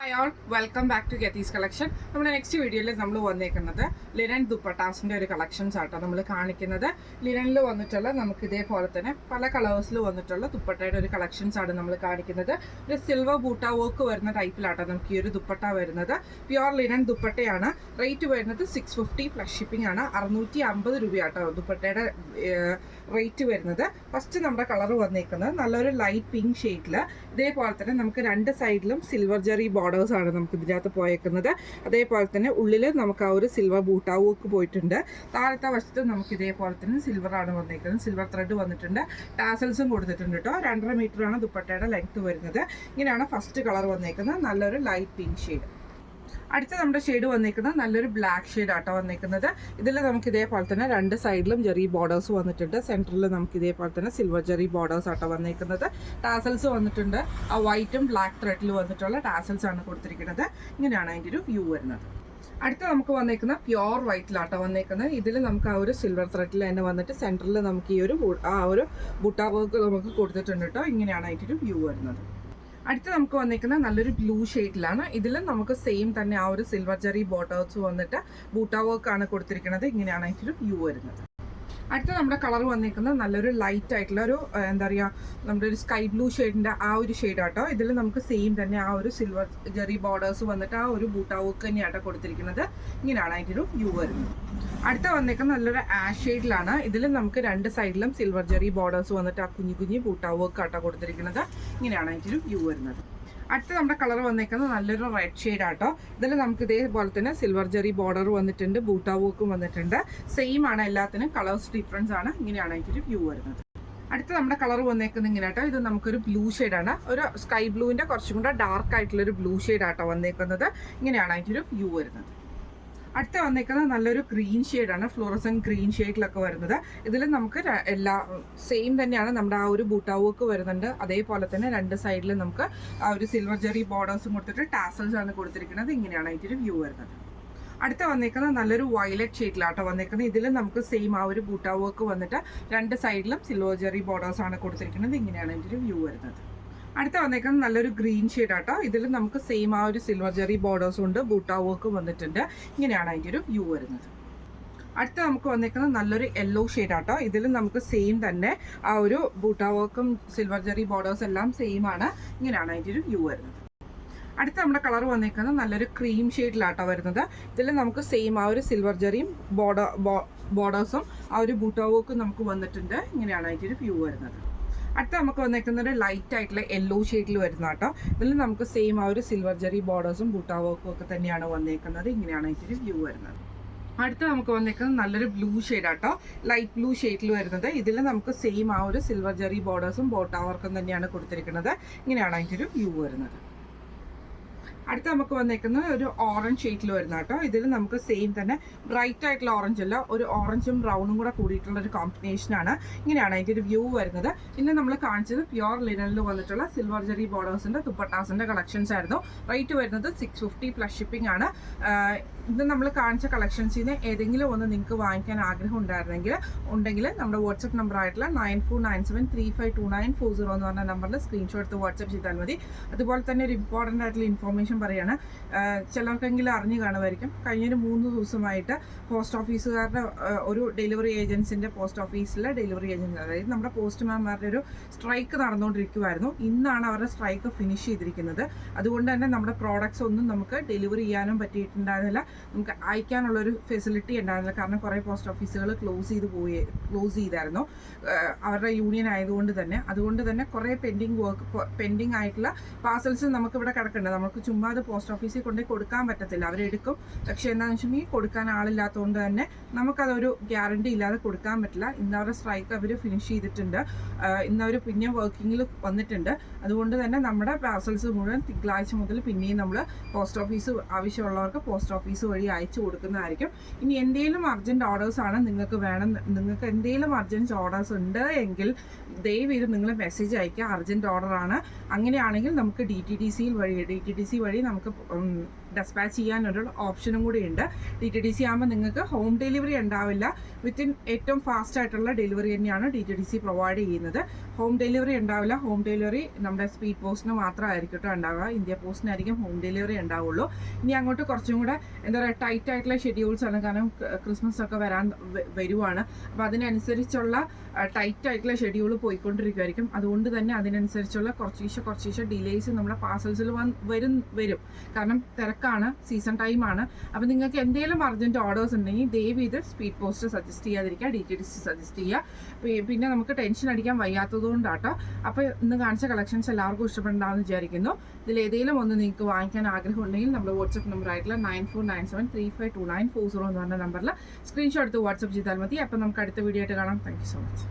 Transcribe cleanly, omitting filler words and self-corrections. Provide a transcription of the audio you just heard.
Hi all, welcome back to Getty's collection. നമ്മുടെ next വീഡിയോയിൽ നമ്മൾ വന്നേക്കുന്നത് ലിനൻ ദുപ്പട്ടാസിൻ്റെ ഒരു കളക്ഷൻസ് ആട്ടോ നമ്മൾ കാണിക്കുന്നത്. ലിനനിൽ വന്നിട്ടുള്ള നമുക്ക് ഇതേപോലെ തന്നെ പല കളേഴ്സിൽ വന്നിട്ടുള്ള ദുപ്പട്ടയുടെ ഒരു കളക്ഷൻസ് ആണ് നമ്മൾ കാണിക്കുന്നത്. ഒരു സിൽവർ ബൂട്ട വർക്ക് വരുന്ന ടൈപ്പിലാട്ടോ നമുക്ക് ഈ ഒരു ദുപ്പട്ട വരുന്നത്. പ്യുവർ ലിനൻ ദുപ്പട്ടയാണ്. റേറ്റ് വരുന്നത് 650 പ്ലസ് ഷിപ്പിംഗ് ആണ്. 650 രൂപയാട്ടോ ദുപ്പട്ടയുടെ റേറ്റ് വരുന്നത്. ഫസ്റ്റ് നമ്മുടെ കളർ വന്നേക്കുന്നത് നല്ലൊരു ലൈറ്റ് പിങ്ക് ഷെയ്ഡിൽ, ഇതേപോലെ തന്നെ നമുക്ക് രണ്ട് സൈഡിലും സിൽവർ ജെറി ബോർഡേഴ്സ് ആണ് നമുക്ക് ഇതിനകത്ത് പോയേക്കുന്നത്. അതേപോലെ തന്നെ ഉള്ളിൽ നമുക്ക് ആ ഒരു സിൽവർ ബൂട്ടാ വർക്ക് പോയിട്ടുണ്ട്. താഴത്തെ വശത്ത് നമുക്ക് ഇതേപോലെ തന്നെ സിൽവർ ആണ് വന്നേക്കുന്നത്. സിൽവർ ത്രെഡ് വന്നിട്ടുണ്ട്. ടാസൽസും കൊടുത്തിട്ടുണ്ട് കേട്ടോ. 2.5 മീറ്ററാണ് ദുപ്പട്ടയുടെ ലെങ്ത് വരുന്നത്. ഇങ്ങനെയാണ് ഫസ്റ്റ് കളർ വന്നേക്കുന്നത്, നല്ലൊരു ലൈറ്റ് പിങ്ക് ഷെയ്ഡ്. അടുത്ത നമ്മുടെ ഷെയ്ഡ് വന്നിരിക്കുന്നത് നല്ലൊരു ബ്ലാക്ക് ഷെയ്ഡ് ആട്ടോ വന്നിരിക്കുന്നത്. ഇതിൽ നമുക്ക് ഇതേപോലെ തന്നെ രണ്ട് സൈഡിലും ജെറി ബോർഡേഴ്സ് വന്നിട്ടുണ്ട്. സെൻറ്ററിൽ നമുക്ക് ഇതേപോലെ തന്നെ സിൽവർ ജെറി ബോർഡേഴ്സ് ആട്ടോ വന്നിരിക്കുന്നത്. ടാസൽസ് വന്നിട്ടുണ്ട്. ആ വൈറ്റും ബ്ലാക്ക് ത്രെഡിൽ വന്നിട്ടുള്ള ടാസൽസ് ആണ് കൊടുത്തിരിക്കുന്നത്. ഇങ്ങനെയാണ് അതിൻ്റെ ഒരു വ്യൂ വരുന്നത്. അടുത്ത നമുക്ക് വന്നേക്കുന്ന പ്യുവർ വൈറ്റിലാട്ടോ വന്നേക്കുന്നത്. ഇതിൽ നമുക്ക് ആ ഒരു സിൽവർ ത്രെഡിൽ തന്നെ വന്നിട്ട് സെൻറ്ററിൽ നമുക്ക് ഈ ഒരു ബുട്ട വർക്ക് നമുക്ക് കൊടുത്തിട്ടുണ്ട് കേട്ടോ. ഇങ്ങനെയാണ് അതിൻ്റെ ഒരു വ്യൂ വരുന്നത്. അടുത്ത് നമുക്ക് വന്നിരിക്കുന്നത് നല്ലൊരു ബ്ലൂ ഷെയ്ഡിലാണ്. ഇതിലും നമുക്ക് സെയിം തന്നെ ആ ഒരു സിൽവർ ജെറി ബോർഡേഴ്സ് വന്നിട്ട് ബൂട്ട വർക്ക് ആണ് കൊടുത്തിരിക്കുന്നത്. ഇങ്ങനെയാണ് അതിൻ്റെ വ്യൂ വരുന്നത്. അടുത്ത നമ്മുടെ കളർ വന്നിരിക്കുന്നത് നല്ലൊരു ലൈറ്റ് ആയിട്ടുള്ള ഒരു എന്താ പറയുക, നമ്മുടെ ഒരു സ്കൈ ബ്ലൂ ഷെയ്ഡിൻ്റെ ആ ഒരു ഷെയ്ഡാട്ടോ. ഇതിൽ നമുക്ക് സെയിം തന്നെ ആ ഒരു സിൽവർ ജെറി ബോർഡേഴ്സ് വന്നിട്ട് ആ ഒരു ബൂട്ട വർക്ക് തന്നെയാട്ടോ കൊടുത്തിരിക്കുന്നത്. ഇങ്ങനെയാണ് അതിൻ്റെ ഒരു വ്യൂ വരുന്നത്. അടുത്ത വന്നേക്കുന്നത് നല്ലൊരു ആഷ് ഷെയ്ഡിലാണ്. ഇതിൽ നമുക്ക് രണ്ട് സൈഡിലും സിൽവർ ജെറി ബോർഡേഴ്സ് വന്നിട്ട് ആ കുഞ്ഞു ബൂട്ട വർക്ക് ആട്ടോ കൊടുത്തിരിക്കുന്നത്. ഇങ്ങനെയാണ് അതിൻ്റെ ഒരു വ്യൂ വരുന്നത്. അടുത്ത നമ്മുടെ കളർ വന്നേക്കുന്നത് നല്ലൊരു റെഡ് ഷെയ്ഡ് ആട്ടോ. ഇതിൽ നമുക്ക് ഇതേപോലെ തന്നെ സിൽവർ ജെറി ബോർഡർ വന്നിട്ടുണ്ട്, ബൂട്ട വർക്കും വന്നിട്ടുണ്ട്. സെയിം ആണ്, എല്ലാത്തിനും കളേഴ്സ് ഡിഫറൻസ് ആണ്. ഇങ്ങനെയാണ് അതിൻ്റെ വ്യൂ വരുന്നത്. അടുത്ത നമ്മുടെ കളർ വന്നേക്കുന്നത് ഇങ്ങനെ ആട്ടോ. ഇത് നമുക്കൊരു ബ്ലൂ ഷെയ്ഡാണ്, ഒരു സ്കൈ ബ്ലൂവിൻ്റെ കുറച്ചും കൂടെ ഡാർക്ക് ആയിട്ടുള്ളൊരു ബ്ലൂ ഷെയ്ഡ് ആട്ടോ വന്നേക്കുന്നത്. ഇങ്ങനെയാണ് അതിൻ്റെ വ്യൂ വരുന്നത്. അടുത്ത വന്നേക്കുന്നത് നല്ലൊരു ഗ്രീൻ ഷെയ്ഡാണ്, ഫ്ലോറസൻറ്റ് ഗ്രീൻ ഷെയ്ഡിലൊക്കെ വരുന്നത്. ഇതിൽ നമുക്ക് എല്ലാ സെയിം തന്നെയാണ്, നമ്മുടെ ആ ഒരു ബൂട്ട വർക്ക് വരുന്നുണ്ട്. അതേപോലെ തന്നെ രണ്ട് സൈഡിൽ നമുക്ക് ആ ഒരു സിൽവർ ജെറി ബോർഡേഴ്സും കൊടുത്തിട്ട് ടാസൽസ് ആണ് കൊടുത്തിരിക്കുന്നത്. ഇങ്ങനെയാണ് അതിൻ്റെ വ്യൂ വരുന്നത്. അടുത്ത വന്നേക്കുന്നത് നല്ലൊരു വയലറ്റ് ഷെയ്ഡിലാട്ടോ വന്നേക്കുന്നത്. ഇതിൽ നമുക്ക് സെയിം ആ ഒരു ബൂട്ട വർക്ക് വന്നിട്ട് രണ്ട് സൈഡിലും സിൽവർ ജെറി ബോർഡേഴ്സ് ആണ് കൊടുത്തിരിക്കുന്നത്. ഇങ്ങനെയാണ് അതിൻ്റെ വ്യൂ വരുന്നത്. അടുത്ത വന്നേക്കുന്നത് നല്ലൊരു ഗ്രീൻ ഷെയ്ഡ് ആട്ടോ. ഇതിൽ നമുക്ക് സെയിം ആ ഒരു സിൽവർ ജെറി ബോർഡേഴ്സും ഉണ്ട്, ബൂട്ട വർക്ക് വന്നിട്ടുണ്ട്. ഇങ്ങനെയാണ് അതിൻ്റെ ഒരു വ്യൂ വരുന്നത്. അടുത്ത നമുക്ക് വന്നേക്കുന്നത് നല്ലൊരു യെല്ലോ ഷെയ്ഡ് ആട്ടോ. ഇതിൽ നമുക്ക് സെയിം തന്നെ ആ ഒരു ബൂട്ട വർക്കും സിൽവർ ജെറി ബോർഡേഴ്സ് എല്ലാം സെയിം ആണ്. ഇങ്ങനെയാണ് അതിൻ്റെ ഒരു വ്യൂ വരുന്നത്. അടുത്ത നമ്മുടെ കളർ വന്നേക്കുന്നത് നല്ലൊരു ക്രീം ഷെയ്ഡിലാട്ടോ വരുന്നത്. ഇതിൽ നമുക്ക് സെയിം ആ ഒരു സിൽവർ ജെറിയും ബോർഡേഴ്സും ആ ഒരു ബൂട്ട വർക്കും നമുക്ക് വന്നിട്ടുണ്ട്. ഇങ്ങനെയാണ് അതിൻ്റെ ഒരു വ്യൂ വരുന്നത്. അടുത്ത നമുക്ക് വന്നേക്കുന്ന ഒരു ലൈറ്റ് ആയിട്ടുള്ള യെല്ലോ ഷെയ്ഡിൽ വരുന്ന കേട്ടോ. ഇതിൽ നമുക്ക് സെയിം ആ ഒരു സിൽവർ ജെറി ബോർഡേഴ്സും ബൂട്ട വർക്കും ഒക്കെ തന്നെയാണ് വന്നേക്കുന്നത്. ഇങ്ങനെയാണ് അതിൻ്റെ വ്യൂ വരുന്നത്. അടുത്ത നമുക്ക് വന്നേക്കുന്നത് നല്ലൊരു ബ്ലൂ ഷെയ്ഡ് ആട്ടോ, ലൈറ്റ് ബ്ലൂ ഷെയ്ഡിൽ വരുന്നത്. ഇതിൽ നമുക്ക് സെയിം ആ ഒരു സിൽവർ ജെറി ബോർഡേഴ്സും ബൂട്ട വർക്കും തന്നെയാണ് കൊടുത്തിരിക്കുന്നത്. ഇങ്ങനെയാണ് അതിൻ്റെ വ്യൂ വരുന്നത്. അടുത്ത നമുക്ക് വന്നേക്കുന്നത് ഒരു ഓറഞ്ച് ഷെയ്ഡിൽ വരുന്ന കേട്ടോ. ഇതിൽ നമുക്ക് സെയിം തന്നെ ബ്രൈറ്റ് ആയിട്ടുള്ള ഓറഞ്ച് അല്ല, ഒരു ഓറഞ്ചും ബ്രൗണും കൂടെ കൂടിയിട്ടുള്ള ഒരു കോമ്പിനേഷനാണ്. ഇങ്ങനെയാണ് അതിൻ്റെ ഒരു വ്യൂ വരുന്നത്. ഇന്ന് നമ്മൾ കാണിച്ചത് പ്യുവർ ലിനനിൽ വന്നിട്ടുള്ള സിൽവർ ജെറി ബോർഡേഴ്സിൻ്റെ ദുപ്പട്ടാസിൻ്റെ കളക്ഷൻസ് ആയിരുന്നു. റേറ്റ് വരുന്നത് 650 പ്ലസ് ഷിപ്പിംഗ് ആണ്. ഇത് നമ്മൾ കാണിച്ച കളക്ഷൻസിൽ നിന്ന് ഏതെങ്കിലും ഒന്ന് നിങ്ങൾക്ക് വാങ്ങിക്കാൻ ആഗ്രഹം ഉണ്ടെങ്കിൽ നമ്മുടെ വാട്സപ്പ് നമ്പർ ആയിട്ടുള്ള 9497352940 എന്ന് പറഞ്ഞ നമ്പറിൽ സ്ക്രീൻഷോട്ട് എടുത്ത് വാട്സപ്പ് ചെയ്താൽ മതി. അതുപോലെ തന്നെ ഒരു ഇമ്പോർട്ടൻ്റ് ആയിട്ടുള്ള ഇൻഫോർമേഷൻ പറയാണ്. ചിലർക്കെങ്കിലും അറിഞ്ഞു കാണുമായിരിക്കും, കഴിഞ്ഞൊരു 3 ദിവസമായിട്ട് പോസ്റ്റ് ഓഫീസുകാരുടെ ഒരു ഡെലിവറി ഏജൻസിൻ്റെ പോസ്റ്റ് ഓഫീസിലെ ഡെലിവറി ഏജൻസി, അതായത് നമ്മുടെ പോസ്റ്റ്മാൻമാരുടെ ഒരു സ്ട്രൈക്ക് നടന്നുകൊണ്ടിരിക്കുമായിരുന്നു. ഇന്നാണ് അവരുടെ സ്ട്രൈക്ക് ഫിനിഷ് ചെയ്തിരിക്കുന്നത്. അതുകൊണ്ട് തന്നെ നമ്മുടെ പ്രോഡക്റ്റ്സ് ഒന്നും നമുക്ക് ഡെലിവറി ചെയ്യാനും പറ്റിയിട്ടുണ്ടായിരുന്നില്ല, നമുക്ക് അയക്കാനുള്ളൊരു ഫെസിലിറ്റി ഉണ്ടായിരുന്നില്ല. കാരണം കുറേ പോസ്റ്റ് ഓഫീസുകൾ ക്ലോസ് ചെയ്തായിരുന്നു അവരുടെ യൂണിയൻ ആയതുകൊണ്ട് തന്നെ. അതുകൊണ്ട് തന്നെ കുറേ പെൻഡിങ് ആയിട്ടുള്ള പാർസൽസ് നമുക്കിവിടെ കിടക്കുന്നുണ്ട്. നമുക്ക് ചുമ്മാ അത് പോസ്റ്റ് ഓഫീസിൽ കൊണ്ടുപോയി കൊടുക്കാൻ പറ്റത്തില്ല, അവരെടുക്കും. പക്ഷേ എന്താണെന്ന് വെച്ചിട്ടുണ്ടെങ്കിൽ കൊടുക്കാൻ ആളില്ലാത്തതുകൊണ്ട് തന്നെ നമുക്കതൊരു ഗ്യാരണ്ടി ഇല്ലാതെ കൊടുക്കാൻ പറ്റില്ല. ഇന്നവരുടെ സ്ട്രൈക്ക് അവർ ഫിനിഷ് ചെയ്തിട്ടുണ്ട്. ഇന്നവർ പിന്നെ വർക്കിങ്ങിൽ വന്നിട്ടുണ്ട്. അതുകൊണ്ട് തന്നെ നമ്മുടെ പാർസൽസ് മുഴുവൻ തിങ്കളാഴ്ച മുതൽ പിന്നെയും നമ്മൾ പോസ്റ്റ് ഓഫീസ് ആവശ്യമുള്ളവർക്ക് പോസ്റ്റ് ഓഫീസ് വഴി അയച്ചു കൊടുക്കുന്നതായിരിക്കും. ഇനി എന്തെങ്കിലും അർജൻറ്റ് ഓർഡേഴ്സാണ് നിങ്ങൾക്ക് എന്തെങ്കിലും അർജൻറ്റ് ഓർഡേഴ്സ് ഉണ്ട് എങ്കിൽ ദയവേത് നിങ്ങൾ മെസ്സേജ് അയക്കുക, അർജൻറ്റ് ഓർഡറാണ്. അങ്ങനെയാണെങ്കിൽ നമുക്ക് DTDC വഴി നമുക്ക് ഡെസ്പാച്ച് ചെയ്യാനൊരു ഓപ്ഷനും കൂടി ഉണ്ട്. DTDC ആകുമ്പോൾ നിങ്ങൾക്ക് ഹോം ഡെലിവറി ഉണ്ടാവില്ല. വിത്തിൻ ഏറ്റവും ഫാസ്റ്റ് ആയിട്ടുള്ള ഡെലിവറി തന്നെയാണ് DTDC പ്രൊവൈഡ് ചെയ്യുന്നത്. ഹോം ഡെലിവറി ഉണ്ടാവില്ല. ഹോം ഡെലിവറി നമ്മുടെ സ്പീഡ് പോസ്റ്റിന് മാത്രമായിരിക്കും കേട്ടോ ഉണ്ടാവുക. ഇന്ത്യ പോസ്റ്റിനായിരിക്കും ഹോം ഡെലിവറി ഉണ്ടാവുള്ളൂ. ഇനി അങ്ങോട്ട് കുറച്ചും കൂടെ എന്താ പറയുക ടൈറ്റ് ആയിട്ടുള്ള ഷെഡ്യൂൾസ് ആണ്. കാരണം ക്രിസ്മസ് ഒക്കെ വരുവാണ്. അപ്പോൾ അതിനനുസരിച്ചുള്ള ടൈറ്റ് ആയിട്ടുള്ള ഷെഡ്യൂൾ പോയിക്കൊണ്ടിരിക്കുമായിരിക്കും. അതുകൊണ്ട് തന്നെ അതിനനുസരിച്ചുള്ള കുറച്ചീശെ ഡിലേസ് നമ്മുടെ പാർസൽസിൽ വരും. കാരണം തിരക്കാണ്, സീസൺ ടൈമാണ്. അപ്പോൾ നിങ്ങൾക്ക് എന്തെങ്കിലും അർജൻറ്റ് ഓർഡേഴ്സ് ഉണ്ടെങ്കിൽ ദയവ് ഇത് സ്പീഡ് പോസ്റ്റ് സജസ്റ്റ് ചെയ്യാതിരിക്കുക, DTDC സജസ്റ്റ് ചെയ്യുക. പിന്നെ നമുക്ക് ടെൻഷൻ അടിക്കാൻ വയ്യാത്തതുകൊണ്ടാട്ടോ. അപ്പോൾ ഇന്ന് കാണിച്ച കളക്ഷൻസ് എല്ലാവർക്കും ഇഷ്ടപ്പെടണമെന്ന് വിചാരിക്കുന്നു. ഇതിൽ ഏതെങ്കിലും ഒന്ന് നിങ്ങൾക്ക് വാങ്ങിക്കാൻ ആഗ്രഹം ഉണ്ടെങ്കിൽ നമ്മുടെ വാട്സപ്പ് നമ്പർ ആയിട്ടുള്ള 9497352940 എന്ന് പറഞ്ഞ നമ്പറിൽ സ്ക്രീൻഷോട്ട് എടുത്ത് വാട്സപ്പ് ചെയ്താൽ മതി. അപ്പോൾ നമുക്ക് അടുത്ത വീഡിയോ ആയിട്ട് കാണാം. Thank you so much.